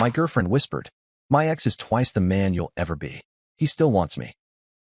My girlfriend whispered. My ex is twice the man you'll ever be. He still wants me.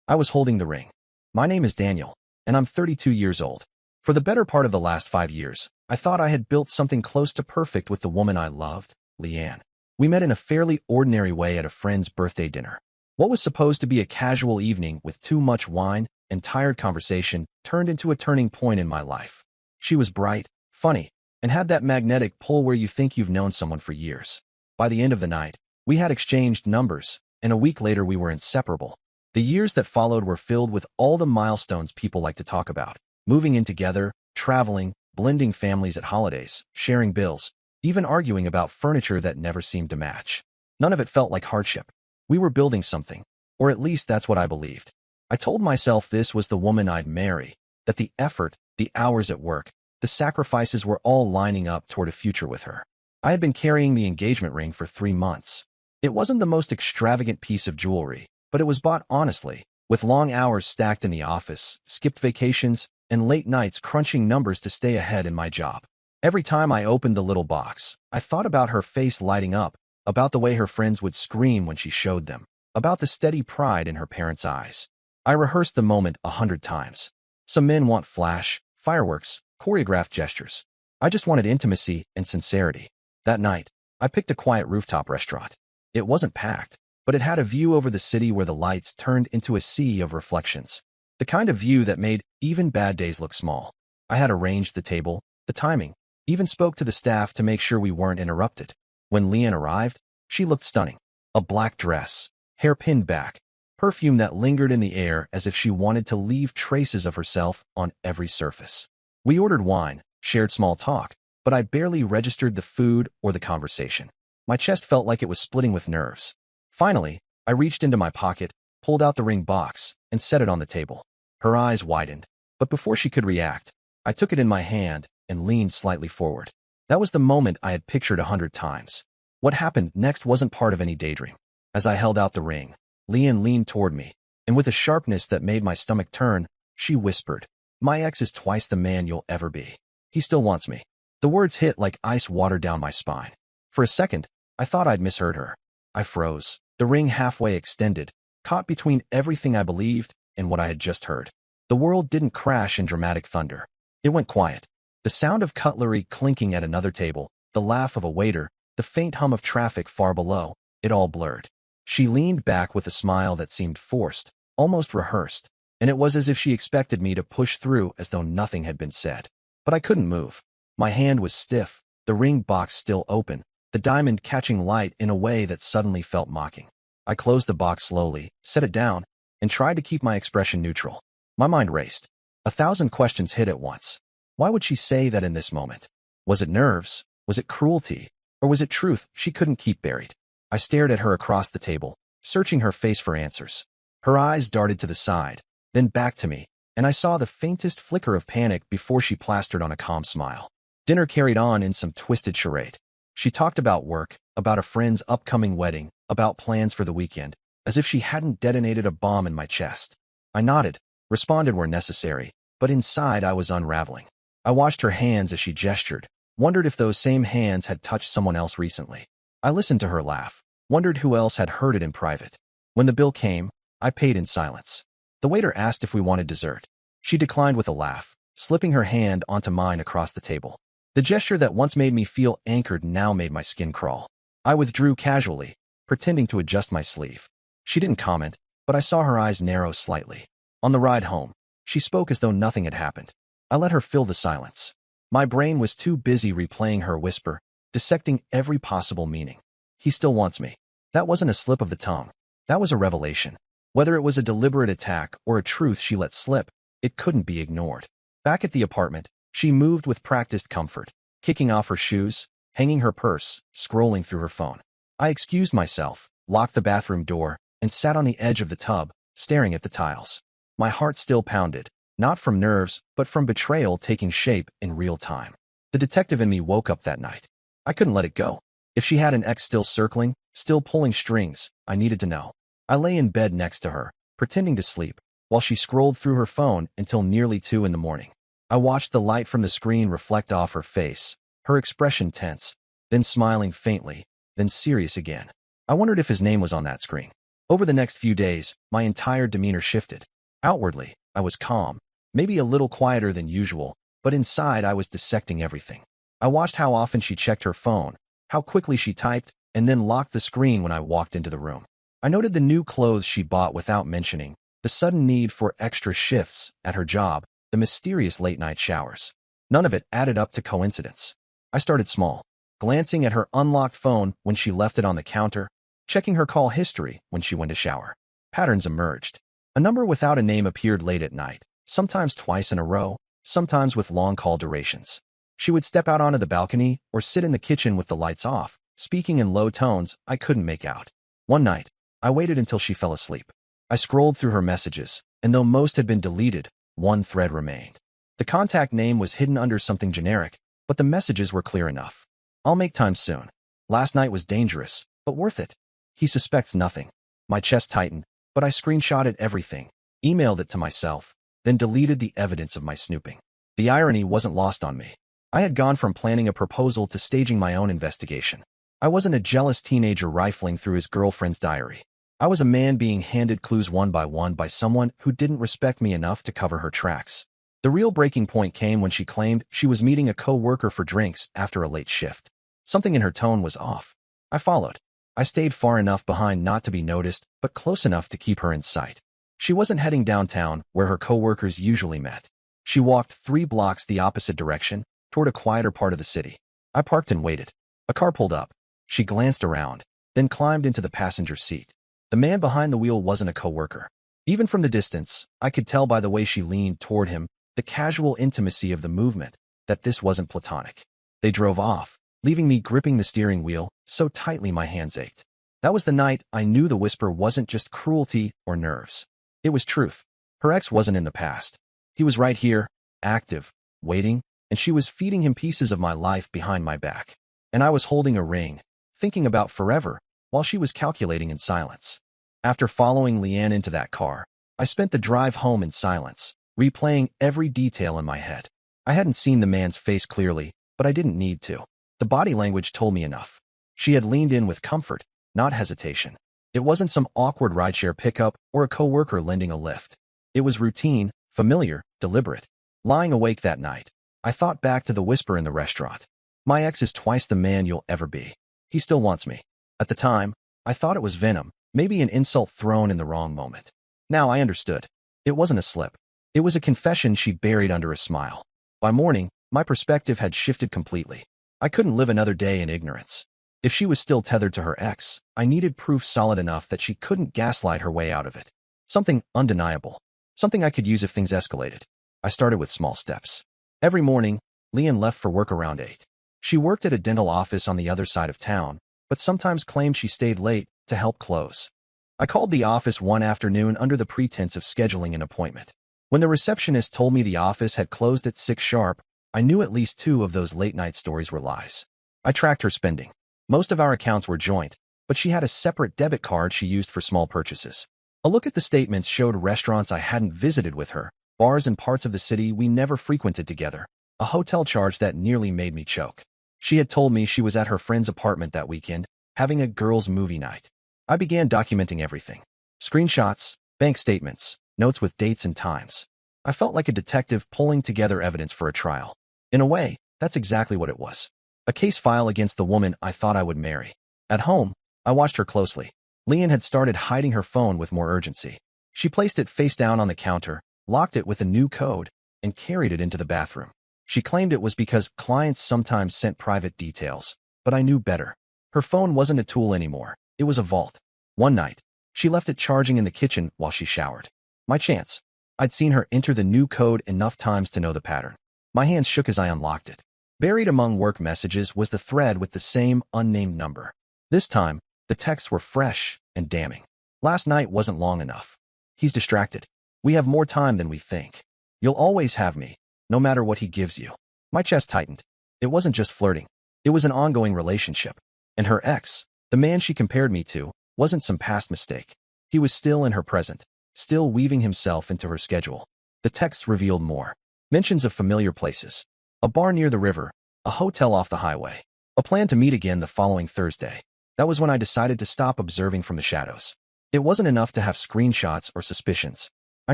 I was holding the ring. My name is Daniel, and I'm 32 years old. For the better part of the last 5 years, I thought I had built something close to perfect with the woman I loved, Leanne. We met in a fairly ordinary way at a friend's birthday dinner. What was supposed to be a casual evening with too much wine and tired conversation turned into a turning point in my life. She was bright, funny, and had that magnetic pull where you think you've known someone for years. By the end of the night, we had exchanged numbers, and a week later we were inseparable. The years that followed were filled with all the milestones people like to talk about. Moving in together, traveling, blending families at holidays, sharing bills, even arguing about furniture that never seemed to match. None of it felt like hardship. We were building something, or at least that's what I believed. I told myself this was the woman I'd marry, that the effort, the hours at work, the sacrifices were all lining up toward a future with her. I had been carrying the engagement ring for 3 months. It wasn't the most extravagant piece of jewelry, but it was bought honestly, with long hours stacked in the office, skipped vacations, and late nights crunching numbers to stay ahead in my job. Every time I opened the little box, I thought about her face lighting up, about the way her friends would scream when she showed them, about the steady pride in her parents' eyes. I rehearsed the moment 100 times. Some men want flash, fireworks, choreographed gestures. I just wanted intimacy and sincerity. That night, I picked a quiet rooftop restaurant. It wasn't packed, but it had a view over the city where the lights turned into a sea of reflections. The kind of view that made even bad days look small. I had arranged the table, the timing, even spoke to the staff to make sure we weren't interrupted. When Leanne arrived, she looked stunning. A black dress, hair pinned back, perfume that lingered in the air as if she wanted to leave traces of herself on every surface. We ordered wine, shared small talk, but I barely registered the food or the conversation. My chest felt like it was splitting with nerves. Finally, I reached into my pocket, pulled out the ring box, and set it on the table. Her eyes widened, but before she could react, I took it in my hand and leaned slightly forward. That was the moment I had pictured 100 times. What happened next wasn't part of any daydream. As I held out the ring, Leanne leaned toward me, and with a sharpness that made my stomach turn, she whispered, "My ex is twice the man you'll ever be. He still wants me." The words hit like ice water down my spine. For a second, I thought I'd misheard her. I froze, the ring halfway extended, caught between everything I believed and what I had just heard. The world didn't crash in dramatic thunder. It went quiet. The sound of cutlery clinking at another table, the laugh of a waiter, the faint hum of traffic far below, it all blurred. She leaned back with a smile that seemed forced, almost rehearsed, and it was as if she expected me to push through as though nothing had been said. But I couldn't move. My hand was stiff, the ring box still open, the diamond catching light in a way that suddenly felt mocking. I closed the box slowly, set it down, and tried to keep my expression neutral. My mind raced. 1,000 questions hit at once. Why would she say that in this moment? Was it nerves? Was it cruelty? Or was it truth she couldn't keep buried? I stared at her across the table, searching her face for answers. Her eyes darted to the side, then back to me, and I saw the faintest flicker of panic before she plastered on a calm smile. Dinner carried on in some twisted charade. She talked about work, about a friend's upcoming wedding, about plans for the weekend, as if she hadn't detonated a bomb in my chest. I nodded, responded where necessary, but inside I was unraveling. I watched her hands as she gestured, wondered if those same hands had touched someone else recently. I listened to her laugh, wondered who else had heard it in private. When the bill came, I paid in silence. The waiter asked if we wanted dessert. She declined with a laugh, slipping her hand onto mine across the table. The gesture that once made me feel anchored now made my skin crawl. I withdrew casually, pretending to adjust my sleeve. She didn't comment, but I saw her eyes narrow slightly. On the ride home, she spoke as though nothing had happened. I let her fill the silence. My brain was too busy replaying her whisper, dissecting every possible meaning. He still wants me. That wasn't a slip of the tongue. That was a revelation. Whether it was a deliberate attack or a truth she let slip, it couldn't be ignored. Back at the apartment, she moved with practiced comfort, kicking off her shoes, hanging her purse, scrolling through her phone. I excused myself, locked the bathroom door, and sat on the edge of the tub, staring at the tiles. My heart still pounded, not from nerves, but from betrayal taking shape in real time. The detective in me woke up that night. I couldn't let it go. If she had an ex still circling, still pulling strings, I needed to know. I lay in bed next to her, pretending to sleep, while she scrolled through her phone until nearly 2 in the morning. I watched the light from the screen reflect off her face, her expression tense, then smiling faintly, then serious again. I wondered if his name was on that screen. Over the next few days, my entire demeanor shifted. Outwardly, I was calm, maybe a little quieter than usual, but inside I was dissecting everything. I watched how often she checked her phone, how quickly she typed, and then locked the screen when I walked into the room. I noted the new clothes she bought without mentioning, the sudden need for extra shifts at her job, the mysterious late-night showers. None of it added up to coincidence. I started small, glancing at her unlocked phone when she left it on the counter, checking her call history when she went to shower. Patterns emerged. A number without a name appeared late at night, sometimes twice in a row, sometimes with long call durations. She would step out onto the balcony or sit in the kitchen with the lights off, speaking in low tones I couldn't make out. One night, I waited until she fell asleep. I scrolled through her messages, and though most had been deleted, one thread remained. The contact name was hidden under something generic, but the messages were clear enough. I'll make time soon. Last night was dangerous, but worth it. He suspects nothing. My chest tightened, but I screenshotted everything, emailed it to myself, then deleted the evidence of my snooping. The irony wasn't lost on me. I had gone from planning a proposal to staging my own investigation. I wasn't a jealous teenager rifling through his girlfriend's diary. I was a man being handed clues one by someone who didn't respect me enough to cover her tracks. The real breaking point came when she claimed she was meeting a co-worker for drinks after a late shift. Something in her tone was off. I followed. I stayed far enough behind not to be noticed, but close enough to keep her in sight. She wasn't heading downtown, where her co-workers usually met. She walked 3 blocks the opposite direction, toward a quieter part of the city. I parked and waited. A car pulled up. She glanced around, then climbed into the passenger seat. The man behind the wheel wasn't a co-worker. Even from the distance, I could tell by the way she leaned toward him, the casual intimacy of the movement, that this wasn't platonic. They drove off, leaving me gripping the steering wheel so tightly my hands ached. That was the night I knew the whisper wasn't just cruelty or nerves. It was truth. Her ex wasn't in the past. He was right here, active, waiting, and she was feeding him pieces of my life behind my back. And I was holding a ring, thinking about forever, while she was calculating in silence. After following Leanne into that car, I spent the drive home in silence, replaying every detail in my head. I hadn't seen the man's face clearly, but I didn't need to. The body language told me enough. She had leaned in with comfort, not hesitation. It wasn't some awkward rideshare pickup or a coworker lending a lift. It was routine, familiar, deliberate. Lying awake that night, I thought back to the whisper in the restaurant. My ex is twice the man you'll ever be. He still wants me. At the time, I thought it was venom, maybe an insult thrown in the wrong moment. Now I understood. It wasn't a slip. It was a confession she buried under a smile. By morning, my perspective had shifted completely. I couldn't live another day in ignorance. If she was still tethered to her ex, I needed proof solid enough that she couldn't gaslight her way out of it. Something undeniable. Something I could use if things escalated. I started with small steps. Every morning, Leanne left for work around 8. She worked at a dental office on the other side of town, but sometimes claimed she stayed late to help close. I called the office one afternoon under the pretense of scheduling an appointment. When the receptionist told me the office had closed at 6 sharp, I knew at least 2 of those late-night stories were lies. I tracked her spending. Most of our accounts were joint, but she had a separate debit card she used for small purchases. A look at the statements showed restaurants I hadn't visited with her, bars in parts of the city we never frequented together, a hotel charge that nearly made me choke. She had told me she was at her friend's apartment that weekend, having a girls' movie night. I began documenting everything. Screenshots, bank statements, notes with dates and times. I felt like a detective pulling together evidence for a trial. In a way, that's exactly what it was. A case file against the woman I thought I would marry. At home, I watched her closely. Leanne had started hiding her phone with more urgency. She placed it face down on the counter, locked it with a new code, and carried it into the bathroom. She claimed it was because clients sometimes sent private details, but I knew better. Her phone wasn't a tool anymore. It was a vault. One night, she left it charging in the kitchen while she showered. My chance. I'd seen her enter the new code enough times to know the pattern. My hands shook as I unlocked it. Buried among work messages was the thread with the same unnamed number. This time, the texts were fresh and damning. Last night wasn't long enough. He's distracted. We have more time than we think. You'll always have me, no matter what he gives you. My chest tightened. It wasn't just flirting. It was an ongoing relationship. And her ex, the man she compared me to, wasn't some past mistake. He was still in her present, still weaving himself into her schedule. The texts revealed more. Mentions of familiar places. A bar near the river, a hotel off the highway. A plan to meet again the following Thursday. That was when I decided to stop observing from the shadows. It wasn't enough to have screenshots or suspicions. I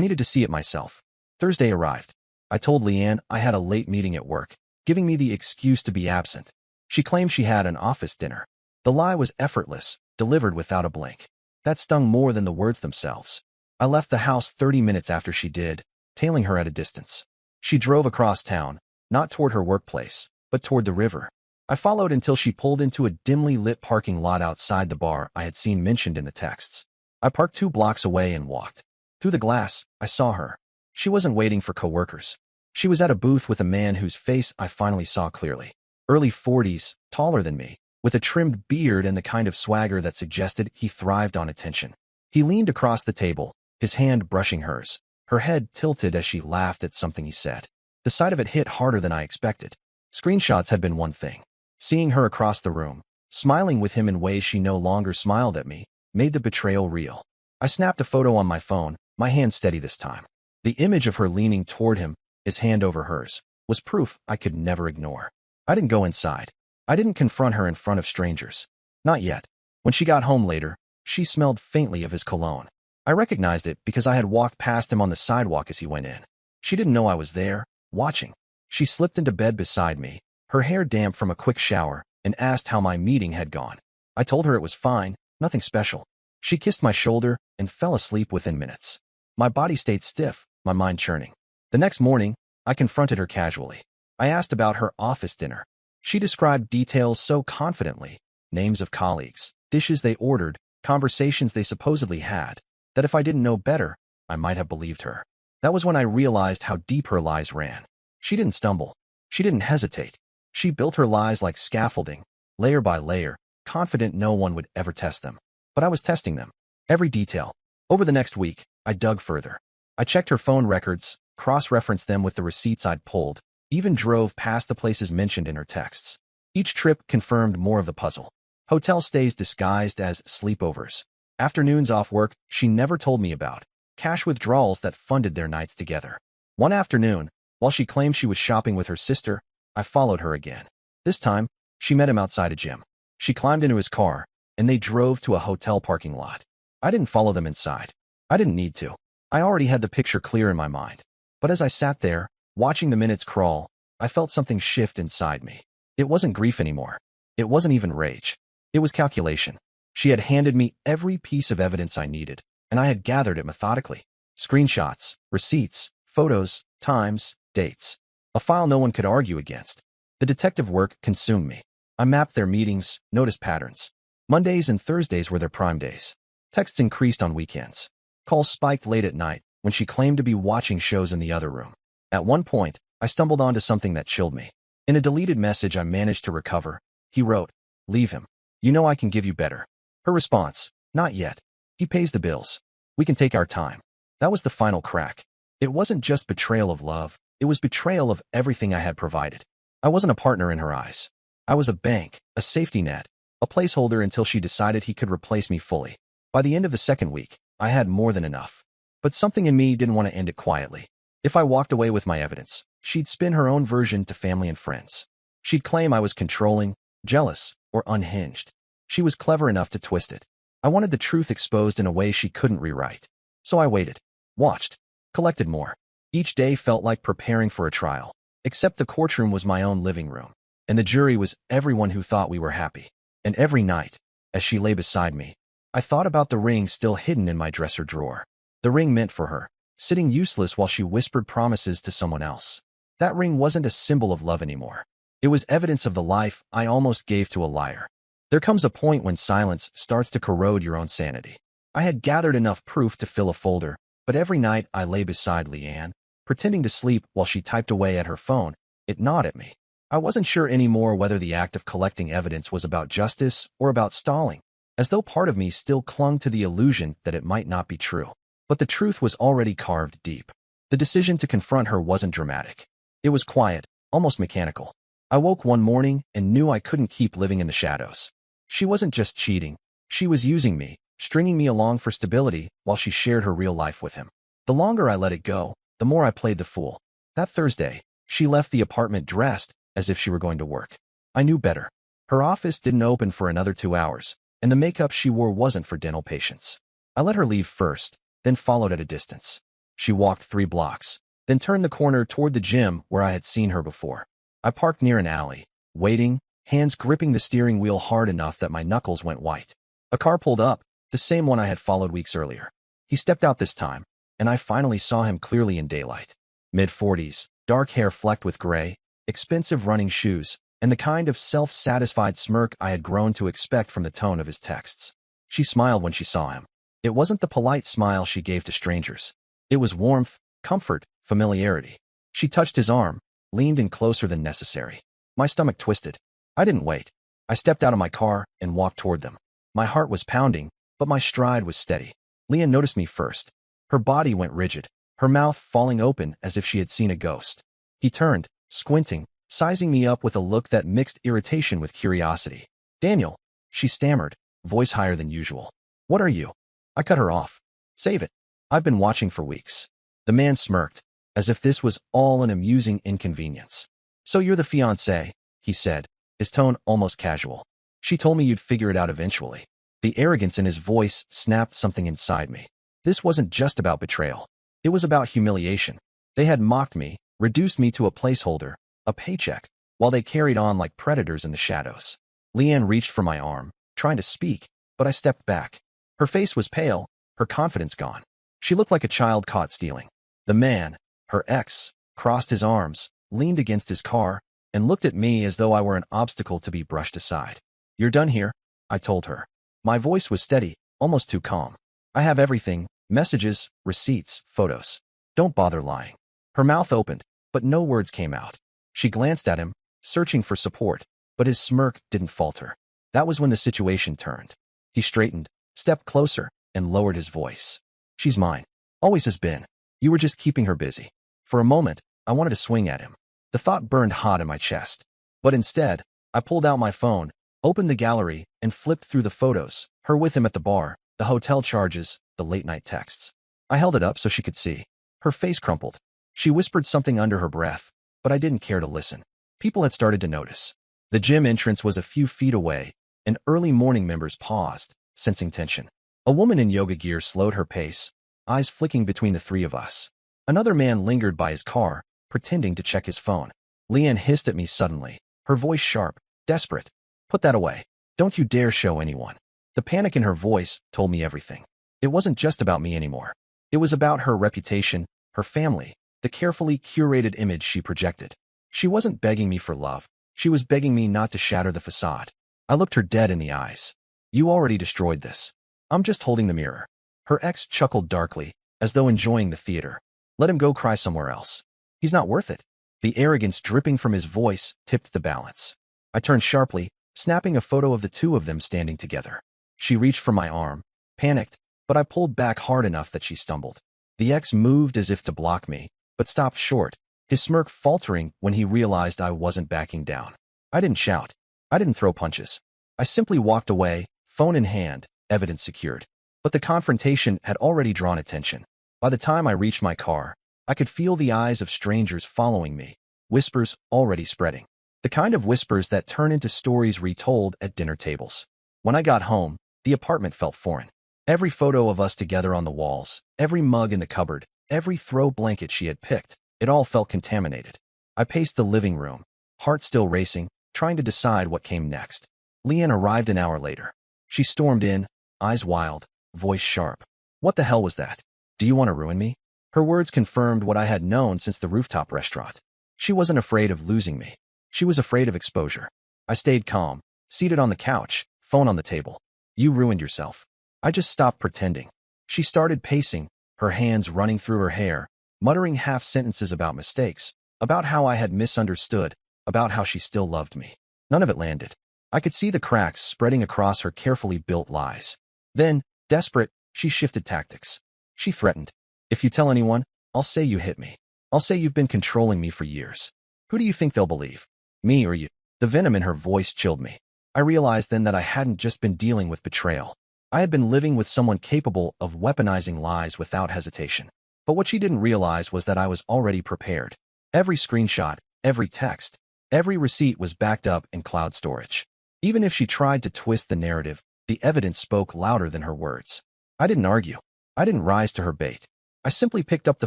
needed to see it myself. Thursday arrived. I told Leanne I had a late meeting at work, giving me the excuse to be absent. She claimed she had an office dinner. The lie was effortless, delivered without a blink. That stung more than the words themselves. I left the house 30 minutes after she did, tailing her at a distance. She drove across town, not toward her workplace, but toward the river. I followed until she pulled into a dimly lit parking lot outside the bar I had seen mentioned in the texts. I parked 2 blocks away and walked. Through the glass, I saw her. She wasn't waiting for coworkers. She was at a booth with a man whose face I finally saw clearly. Early 40s, taller than me, with a trimmed beard and the kind of swagger that suggested he thrived on attention. He leaned across the table, his hand brushing hers, her head tilted as she laughed at something he said. The sight of it hit harder than I expected. Screenshots had been one thing. Seeing her across the room, smiling with him in ways she no longer smiled at me, made the betrayal real. I snapped a photo on my phone, my hand steady this time. The image of her leaning toward him, his hand over hers, was proof I could never ignore. I didn't go inside. I didn't confront her in front of strangers. Not yet. When she got home later, she smelled faintly of his cologne. I recognized it because I had walked past him on the sidewalk as he went in. She didn't know I was there, watching. She slipped into bed beside me, her hair damp from a quick shower, and asked how my meeting had gone. I told her it was fine, nothing special. She kissed my shoulder and fell asleep within minutes. My body stayed stiff, my mind churning. The next morning, I confronted her casually. I asked about her office dinner. She described details so confidently, names of colleagues, dishes they ordered, conversations they supposedly had, that if I didn't know better, I might have believed her. That was when I realized how deep her lies ran. She didn't stumble. She didn't hesitate. She built her lies like scaffolding, layer by layer, confident no one would ever test them. But I was testing them. Every detail. Over the next week, I dug further. I checked her phone records, cross-referenced them with the receipts I'd pulled, even drove past the places mentioned in her texts. Each trip confirmed more of the puzzle. Hotel stays disguised as sleepovers. Afternoons off work she never told me about. Cash withdrawals that funded their nights together. One afternoon, while she claimed she was shopping with her sister, I followed her again. This time, she met him outside a gym. She climbed into his car, and they drove to a hotel parking lot. I didn't follow them inside. I didn't need to. I already had the picture clear in my mind. But as I sat there, watching the minutes crawl, I felt something shift inside me. It wasn't grief anymore. It wasn't even rage. It was calculation. She had handed me every piece of evidence I needed, and I had gathered it methodically. Screenshots, receipts, photos, times, dates. A file no one could argue against. The detective work consumed me. I mapped their meetings, noticed patterns. Mondays and Thursdays were their prime days. Texts increased on weekends. Calls spiked late at night when she claimed to be watching shows in the other room. At one point, I stumbled onto something that chilled me. In a deleted message I managed to recover, he wrote, "Leave him. You know I can give you better." Her response, "Not yet. He pays the bills. We can take our time." That was the final crack. It wasn't just betrayal of love, it was betrayal of everything I had provided. I wasn't a partner in her eyes. I was a bank, a safety net, a placeholder until she decided he could replace me fully. By the end of the second week, I had more than enough. But something in me didn't want to end it quietly. If I walked away with my evidence, she'd spin her own version to family and friends. She'd claim I was controlling, jealous, or unhinged. She was clever enough to twist it. I wanted the truth exposed in a way she couldn't rewrite. So I waited, watched, collected more. Each day felt like preparing for a trial, except the courtroom was my own living room, and the jury was everyone who thought we were happy. And every night, as she lay beside me, I thought about the ring still hidden in my dresser drawer. The ring meant for her, sitting useless while she whispered promises to someone else. That ring wasn't a symbol of love anymore. It was evidence of the life I almost gave to a liar. There comes a point when silence starts to corrode your own sanity. I had gathered enough proof to fill a folder, but every night I lay beside Leanne, pretending to sleep while she typed away at her phone. It gnawed at me. I wasn't sure anymore whether the act of collecting evidence was about justice or about stalling, as though part of me still clung to the illusion that it might not be true. But the truth was already carved deep. The decision to confront her wasn't dramatic. It was quiet, almost mechanical. I woke one morning and knew I couldn't keep living in the shadows. She wasn't just cheating. She was using me, stringing me along for stability while she shared her real life with him. The longer I let it go, the more I played the fool. That Thursday, she left the apartment dressed as if she were going to work. I knew better. Her office didn't open for another 2 hours, and the makeup she wore wasn't for dental patients. I let her leave first, then followed at a distance. She walked 3 blocks, then turned the corner toward the gym where I had seen her before. I parked near an alley, waiting, hands gripping the steering wheel hard enough that my knuckles went white. A car pulled up, the same one I had followed weeks earlier. He stepped out this time, and I finally saw him clearly in daylight. Mid-40s, dark hair flecked with gray, expensive running shoes, and the kind of self-satisfied smirk I had grown to expect from the tone of his texts. She smiled when she saw him. It wasn't the polite smile she gave to strangers. It was warmth, comfort, familiarity. She touched his arm, leaned in closer than necessary. My stomach twisted. I didn't wait. I stepped out of my car and walked toward them. My heart was pounding, but my stride was steady. Leanne noticed me first. Her body went rigid, her mouth falling open as if she had seen a ghost. He turned, squinting, sizing me up with a look that mixed irritation with curiosity. "Daniel," she stammered, voice higher than usual. "What are you?" I cut her off. "Save it. I've been watching for weeks." The man smirked, as if this was all an amusing inconvenience. "So you're the fiancé," he said, his tone almost casual. "She told me you'd figure it out eventually." The arrogance in his voice snapped something inside me. This wasn't just about betrayal. It was about humiliation. They had mocked me, reduced me to a placeholder, a paycheck, while they carried on like predators in the shadows. Leanne reached for my arm, trying to speak, but I stepped back. Her face was pale, her confidence gone. She looked like a child caught stealing. The man, her ex, crossed his arms, leaned against his car, and looked at me as though I were an obstacle to be brushed aside. "You're done here," I told her. My voice was steady, almost too calm. "I have everything, messages, receipts, photos. Don't bother lying." Her mouth opened, but no words came out. She glanced at him, searching for support, but his smirk didn't falter. That was when the situation turned. He straightened, stepped closer, and lowered his voice. "She's mine. Always has been. You were just keeping her busy." For a moment, I wanted to swing at him. The thought burned hot in my chest. But instead, I pulled out my phone, opened the gallery, and flipped through the photos, her with him at the bar, the hotel charges, the late-night texts. I held it up so she could see. Her face crumpled. She whispered something under her breath, but I didn't care to listen. People had started to notice. The gym entrance was a few feet away, and early morning members paused, sensing tension. A woman in yoga gear slowed her pace, eyes flicking between the 3 of us. Another man lingered by his car, pretending to check his phone. Leanne hissed at me suddenly, her voice sharp, desperate. "Put that away. Don't you dare show anyone." The panic in her voice told me everything. It wasn't just about me anymore. It was about her reputation, her family, the carefully curated image she projected. She wasn't begging me for love. She was begging me not to shatter the facade. I looked her dead in the eyes. "You already destroyed this. I'm just holding the mirror." Her ex chuckled darkly, as though enjoying the theater. "Let him go cry somewhere else. He's not worth it." The arrogance dripping from his voice tipped the balance. I turned sharply, snapping a photo of the 2 of them standing together. She reached for my arm, panicked, but I pulled back hard enough that she stumbled. The ex moved as if to block me, but stopped short, his smirk faltering when he realized I wasn't backing down. I didn't shout. I didn't throw punches. I simply walked away, phone in hand, evidence secured. But the confrontation had already drawn attention. By the time I reached my car, I could feel the eyes of strangers following me, whispers already spreading. The kind of whispers that turn into stories retold at dinner tables. When I got home, the apartment felt foreign. Every photo of us together on the walls, every mug in the cupboard, every throw blanket she had picked, it all felt contaminated. I paced the living room, heart still racing, trying to decide what came next. Leanne arrived an hour later. She stormed in, eyes wild, voice sharp. "What the hell was that? Do you want to ruin me?" Her words confirmed what I had known since the rooftop restaurant. She wasn't afraid of losing me. She was afraid of exposure. I stayed calm, seated on the couch, phone on the table. "You ruined yourself." I just stopped pretending. She started pacing, her hands running through her hair, muttering half sentences about mistakes, about how I had misunderstood, about how she still loved me. None of it landed. I could see the cracks spreading across her carefully built lies. Then, desperate, she shifted tactics. She threatened. "If you tell anyone, I'll say you hit me. I'll say you've been controlling me for years. Who do you think they'll believe? Me or you?" The venom in her voice chilled me. I realized then that I hadn't just been dealing with betrayal. I had been living with someone capable of weaponizing lies without hesitation. But what she didn't realize was that I was already prepared. Every screenshot, every text, every receipt was backed up in cloud storage. Even if she tried to twist the narrative, The evidence spoke louder than her words. I didn't argue. I didn't rise to her bait. I simply picked up the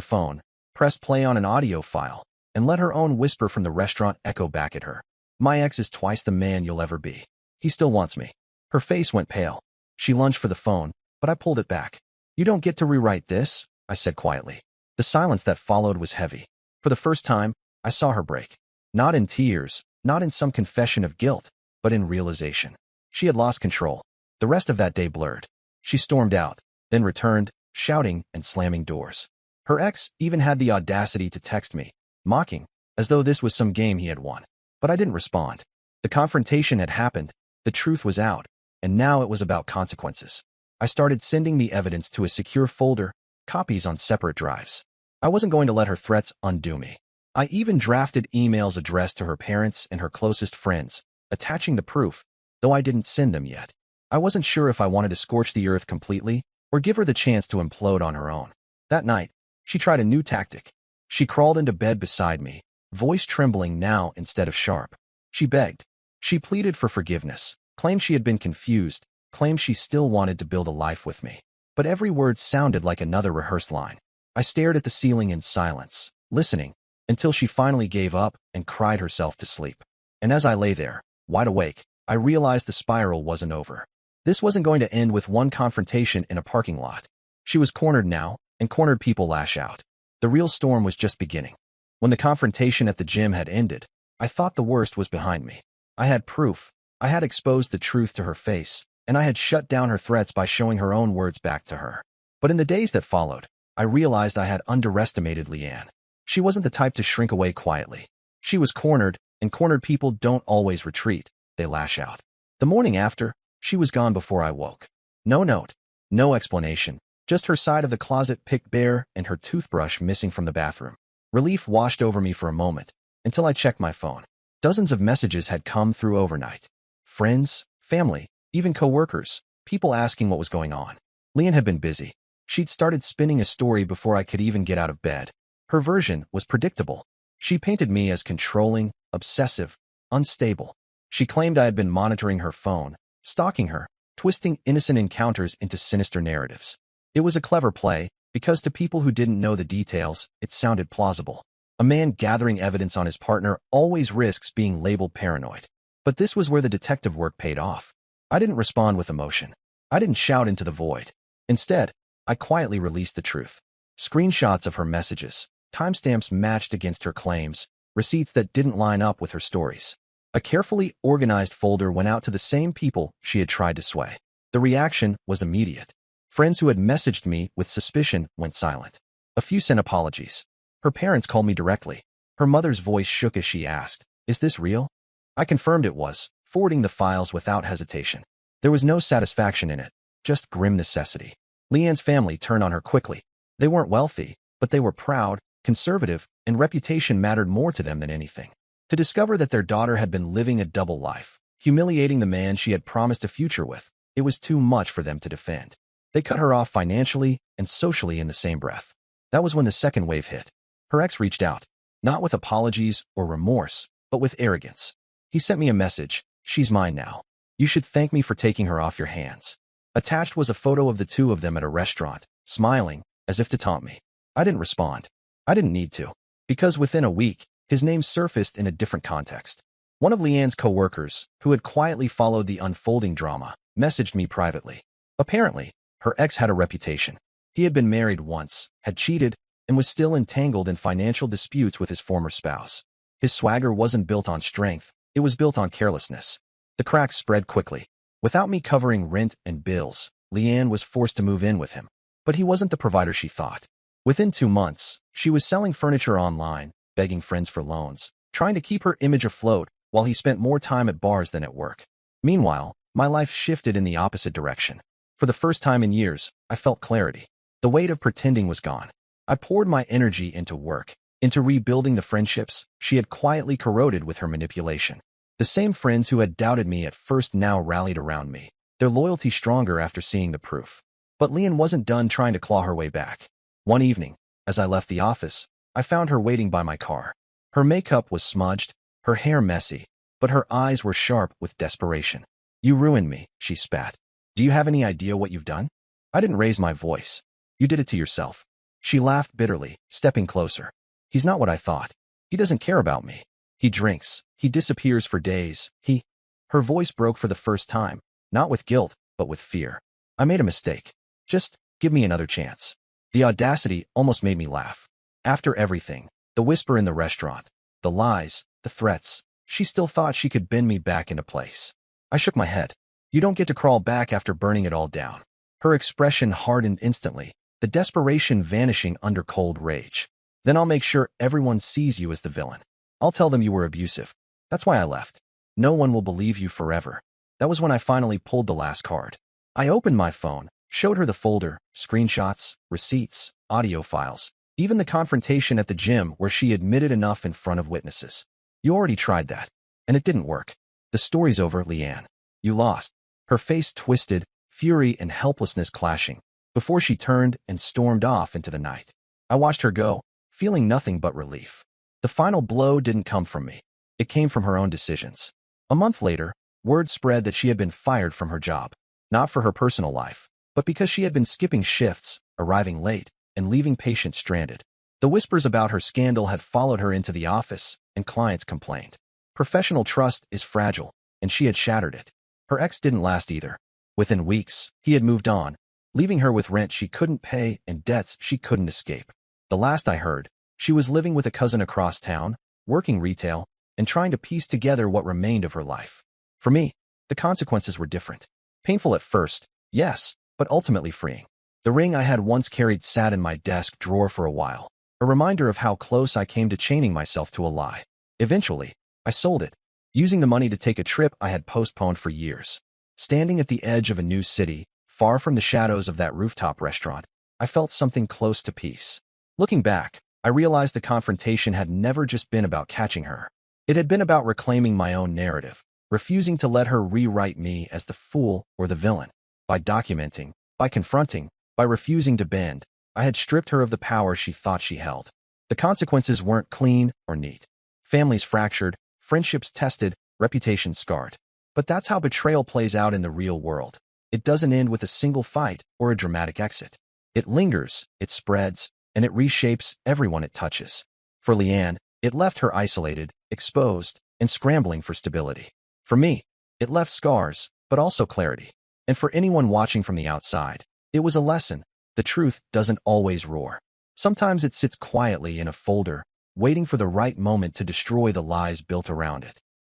phone, pressed play on an audio file, and let her own whisper from the restaurant echo back at her. My ex is twice the man you'll ever be. He still wants me. Her face went pale. She lunged for the phone, but I pulled it back. You don't get to rewrite this, I said quietly. The silence that followed was heavy. For the first time, I saw her break. Not in tears, not in some confession of guilt, but in realization. She had lost control. The rest of that day blurred. She stormed out, then returned, shouting and slamming doors. Her ex even had the audacity to text me, mocking, as though this was some game he had won. But I didn't respond. The confrontation had happened, the truth was out, and now it was about consequences. I started sending the evidence to a secure folder, copies on separate drives. I wasn't going to let her threats undo me. I even drafted emails addressed to her parents and her closest friends, attaching the proof, though I didn't send them yet. I wasn't sure if I wanted to scorch the earth completely or give her the chance to implode on her own. That night, she tried a new tactic. She crawled into bed beside me, voice trembling now instead of sharp. She begged. She pleaded for forgiveness, claimed she had been confused, claimed she still wanted to build a life with me. But every word sounded like another rehearsed line. I stared at the ceiling in silence, listening, until she finally gave up and cried herself to sleep. And as I lay there, wide awake, I realized the spiral wasn't over. This wasn't going to end with one confrontation in a parking lot. She was cornered now, and cornered people lash out. The real storm was just beginning. When the confrontation at the gym had ended, I thought the worst was behind me. I had proof. I had exposed the truth to her face, and I had shut down her threats by showing her own words back to her. But in the days that followed, I realized I had underestimated Leanne. She wasn't the type to shrink away quietly. She was cornered, and cornered people don't always retreat, they lash out. The morning after, she was gone before I woke. No note, no explanation, just her side of the closet picked bare and her toothbrush missing from the bathroom. Relief washed over me for a moment, until I checked my phone. Dozens of messages had come through overnight. Friends, family, even co-workers, people asking what was going on. Leanne had been busy. She'd started spinning a story before I could even get out of bed. Her version was predictable. She painted me as controlling, obsessive, unstable. She claimed I had been monitoring her phone, stalking her, twisting innocent encounters into sinister narratives. It was a clever play, because to people who didn't know the details, it sounded plausible. A man gathering evidence on his partner always risks being labeled paranoid. But this was where the detective work paid off. I didn't respond with emotion. I didn't shout into the void. Instead, I quietly released the truth. Screenshots of her messages, timestamps matched against her claims, receipts that didn't line up with her stories. A carefully organized folder went out to the same people she had tried to sway. The reaction was immediate. Friends who had messaged me with suspicion went silent. A few sent apologies. Her parents called me directly. Her mother's voice shook as she asked, "Is this real?" I confirmed it was, forwarding the files without hesitation. There was no satisfaction in it, just grim necessity. Leanne's family turned on her quickly. They weren't wealthy, but they were proud, conservative, and reputation mattered more to them than anything. To discover that their daughter had been living a double life, humiliating the man she had promised a future with, it was too much for them to defend. They cut her off financially and socially in the same breath. That was when the second wave hit. Her ex reached out, not with apologies or remorse, but with arrogance. He sent me a message, "She's mine now. You should thank me for taking her off your hands." Attached was a photo of the two of them at a restaurant, smiling, as if to taunt me. I didn't respond. I didn't need to, because within a week, his name surfaced in a different context. One of Leanne's co-workers, who had quietly followed the unfolding drama, messaged me privately. Apparently, her ex had a reputation. He had been married once, had cheated, and was still entangled in financial disputes with his former spouse. His swagger wasn't built on strength, it was built on carelessness. The cracks spread quickly. Without me covering rent and bills, Leanne was forced to move in with him. But he wasn't the provider she thought. Within 2 months, she was selling furniture online, begging friends for loans, trying to keep her image afloat while he spent more time at bars than at work. Meanwhile, my life shifted in the opposite direction. For the first time in years, I felt clarity. The weight of pretending was gone. I poured my energy into work, into rebuilding the friendships she had quietly corroded with her manipulation. The same friends who had doubted me at first now rallied around me, their loyalty stronger after seeing the proof. But Leanne wasn't done trying to claw her way back. One evening, as I left the office, I found her waiting by my car. Her makeup was smudged, her hair messy, but her eyes were sharp with desperation. "You ruined me," she spat. Do you have any idea what you've done? I didn't raise my voice. You did it to yourself. She laughed bitterly, stepping closer. He's not what I thought. He doesn't care about me. He drinks. He disappears for days. Her voice broke for the first time, not with guilt, but with fear. I made a mistake. Just give me another chance. The audacity almost made me laugh. After everything, the whisper in the restaurant, the lies, the threats, she still thought she could bend me back into place. I shook my head. You don't get to crawl back after burning it all down. Her expression hardened instantly, the desperation vanishing under cold rage. Then I'll make sure everyone sees you as the villain. I'll tell them you were abusive. That's why I left. No one will believe you forever. That was when I finally pulled the last card. I opened my phone, showed her the folder, screenshots, receipts, audio files, even the confrontation at the gym where she admitted enough in front of witnesses. You already tried that, and it didn't work. The story's over, Leanne. You lost. Her face twisted, fury and helplessness clashing, before she turned and stormed off into the night. I watched her go, feeling nothing but relief. The final blow didn't come from me. It came from her own decisions. A month later, word spread that she had been fired from her job, not for her personal life, but because she had been skipping shifts, arriving late, and leaving patients stranded. The whispers about her scandal had followed her into the office, and clients complained. Professional trust is fragile, and she had shattered it. Her ex didn't last either. Within weeks, he had moved on, leaving her with rent she couldn't pay and debts she couldn't escape. The last I heard, she was living with a cousin across town, working retail, and trying to piece together what remained of her life. For me, the consequences were different. Painful at first, yes, but ultimately freeing. The ring I had once carried sat in my desk drawer for a while, a reminder of how close I came to chaining myself to a lie. Eventually, I sold it, using the money to take a trip I had postponed for years. Standing at the edge of a new city, far from the shadows of that rooftop restaurant, I felt something close to peace. Looking back, I realized the confrontation had never just been about catching her. It had been about reclaiming my own narrative, refusing to let her rewrite me as the fool or the villain. By documenting, by confronting, by refusing to bend, I had stripped her of the power she thought she held. The consequences weren't clean or neat. Families fractured, friendships tested, reputations scarred. But that's how betrayal plays out in the real world. It doesn't end with a single fight or a dramatic exit. It lingers, it spreads, and it reshapes everyone it touches. For Leanne, it left her isolated, exposed, and scrambling for stability. For me, it left scars, but also clarity. And for anyone watching from the outside, it was a lesson. The truth doesn't always roar. Sometimes it sits quietly in a folder, waiting for the right moment to destroy the lies built around it.